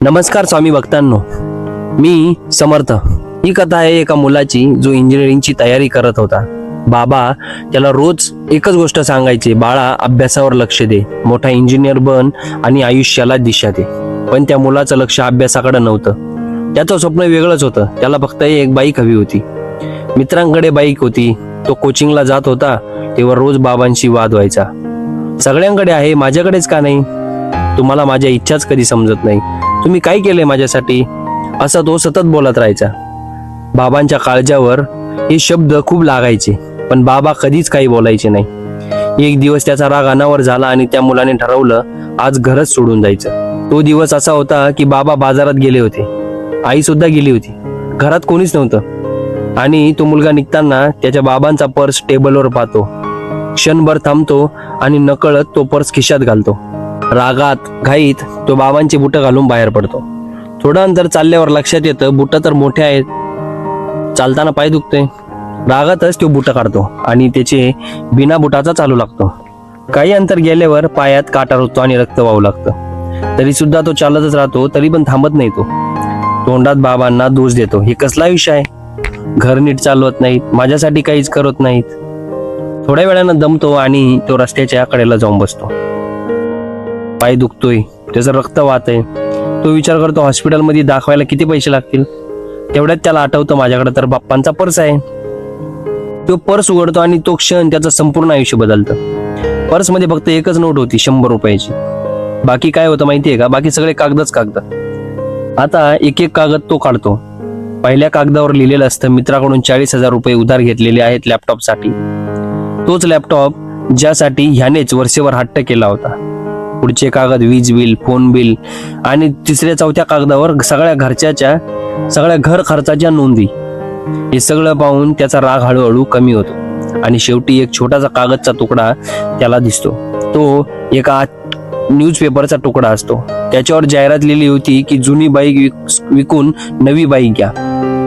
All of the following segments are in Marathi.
नमस्कार स्वामी भक्तांनो, मी समर्थ। ही कथा आहे एका मुलाची जो इंजिनिअरिंगची तयारी करत होता। बाबा त्याला रोज एकच गोष्ट सांगायचे, बाळा अभ्यासावर लक्ष दे, मोठा इंजिनियर बन आणि आयुष्याला दिशा दे। पण त्या मुलाचं लक्ष अभ्यासाकडे नव्हतं। त्याचं स्वप्न वेगळंच होतं। त्याला फक्त एक बाईक हवी होती। मित्रांकडे बाईक होती, तो कोचिंगला जात होता तेव्हा रोज बाबांशी वाद व्हायचा। सगळ्यांकडे आहे, माझ्याकडेच का नाही? तुम्हाला माझ्या इच्छाच कधी समजत नाही, तुम्ही काय केलंय माझ्यासाठी, असं तो सतत बोलत राहायचा। बाबांच्या काळजावर हे शब्द खूप लागायचे, पण बाबा कधीच काही बोलायचे नाही। एक दिवस त्याचा राग अनावर झाला आणि त्या मुलाने ठरवलं आज घरच सोडून जायचं। तो दिवस असा होता की बाबा बाजारात गेले होते, आई सुद्धा गेली होती, घरात कोणीच नव्हतं। आणि तो मुलगा निघताना त्याच्या बाबांचा पर्स टेबलवर पाहतो, क्षणभर थांबतो आणि नकळत तो पर्स खिशात घालतो। रागात घाईत तो बाबांची बुटं घालून बाहेर पडतो। थोडं अंतर चालल्यावर लक्षात येतं बुटं तर मोठे आहेत, चालताना पाय दुखते। रागातच तो बुटं काढतो आणि त्याचे बिना बुटाचा चालू लागतो। काही अंतर गेल्यावर पायात काटा रुततो आणि रक्त वाहू लागतं। तरी सुद्धा तो चालतच राहतो, तरी पण थांबत नाही तो। तोंडात बाबांना दोष देतो, हे कसला विषय आहे, घर नीट चालवत नाहीत, माझ्यासाठी काहीच करत नाहीत। थोड्या वेळानं दमतो आणि तो रस्त्याच्या कडेला जाऊन बसतो। पाय दुखतोय, त्याचं रक्त वाहतंय। तो विचार करतो हॉस्पिटलमध्ये दाखवायला किती पैसे लागतील। तेवढ्यात त्याला आठवतं माझ्याकडे तर बाप्पांचा पर्स आहे। तो पर्स उघडतो आणि तो क्षण त्याचं संपूर्ण आयुष्य बदलतं। पर्स मध्ये फक्त एकच नोट होती, 100 रुपयाची। बाकी काय होतं माहितीये का? बाकी सगळे कागदच कागद। आता एक एक कागद तो काढतो। पहिल्या कागदावर लिहिलेलं असतं मित्राकडून 40,000 रुपये उधार घेतलेले आहेत लॅपटॉपसाठी। तोच लॅपटॉप ज्यासाठी ह्यानेच वर्षभर हट्ट केला होता। पुढचे कागद वीज बिल, फोन बिल आणि तिसऱ्या चौथ्या कागदावर सगळ्या घर खर्चाच्या नोंदी। हे सगळं पाहून त्याचा राग हळूहळू कमी होतो आणि शेवटी एक छोटासा कागदचा तुकडा त्याला दिसतो। तो एका न्यूजपेपरचा तुकडा असतो। त्याच्यावर जाहिरात लिहिली होती की जुनी बाईक विकून नवी बाईक घ्या।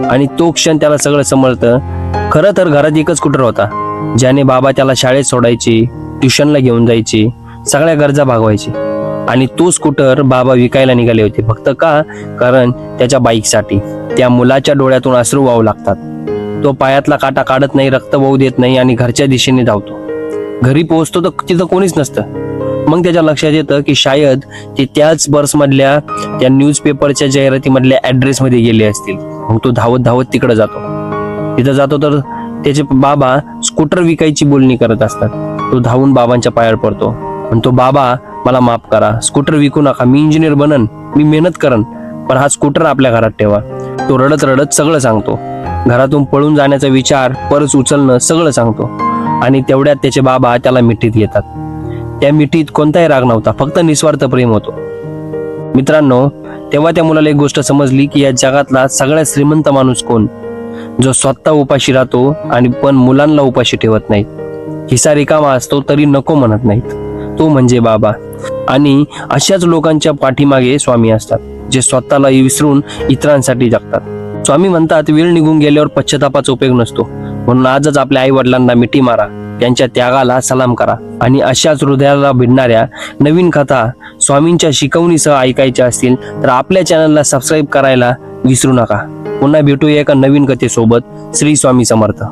आणि तो क्षण त्याला सगळं समजतं। खरं तर घरात एकच स्कूटर होता, ज्याने बाबा त्याला शाळेत सोडायचे, ट्युशनला घेऊन जायचे, सगळ्या गरजा भागवायचे। आणि तो स्कूटर बाबा विकायला निघाले होते, फक्त का? कारण त्याच्या बाईकसाठी। त्या मुलाच्या डोळ्यातून अश्रू वाहू लागतात। तो पायातला काटा काढत नाही, रक्त वाहू देत नाही आणि घरच्या दिशेने धावतो। घरी पोहोचतो तर तिथं कोणीच नसतं। मग त्याच्या लक्षात येतं की शायद ते त्याच पर्स मधल्या त्या न्यूजपेपरच्या जाहिरातीमधल्या ऍड्रेस मध्ये गेले असतील। मग तो धावत धावत तिकडे जातो। तिथं जातो तर त्याचे बाबा स्कूटर विकायची बोलणी करत असतात। तो धावून बाबांच्या पायावर पडतो, म्हणतो बाबा मला माफ करा, स्कूटर विकू नका, मी इंजिनियर बनन, मी मेहनत करन, पण हा स्कूटर आपल्या घरात ठेवा। तो रडत रडत सगळं सांगतो। घरातून पळून जाण्याचा विचार, पर्स उचलणं सगळं सांगतो। आणि तेवढ्यात त्याचे बाबा त्याला मिठीत घेतात। त्या मिठीत कोणताही राग नव्हता, फक्त निस्वार्थ प्रेम होतो। मित्रांनो, तेव्हा त्या मुलाला एक गोष्ट समजली की या जगातला सगळ्यात श्रीमंत माणूस कोण? जो स्वतः उपाशी राहतो आणि पण मुलांना उपाशी ठेवत नाही। खिसा रिकामा असतो तरी नको म्हणत नाहीत, तो म्हणजे बाबा। आणि अशाच लोकांच्या पाठीमागे स्वामी असतात, जे स्वतःला विसरून इतरांसाठी जगतात। स्वामी म्हणतात वेळ निघून गेल्यावर पश्चातापाचा उपयोग नसतो, म्हणून आजच आपल्या आई वडिलांना मिठी मारा, त्यांच्या त्यागाला सलाम करा। आणि अशाच हृदयाला भिडणाऱ्या नवीन कथा स्वामींच्या शिकवणीसह ऐकायच्या असतील तर आपल्या चॅनलला सबस्क्राईब करायला विसरू नका। पुन्हा भेटूया एका नवीन कथेसोबत। श्री स्वामी समर्थ।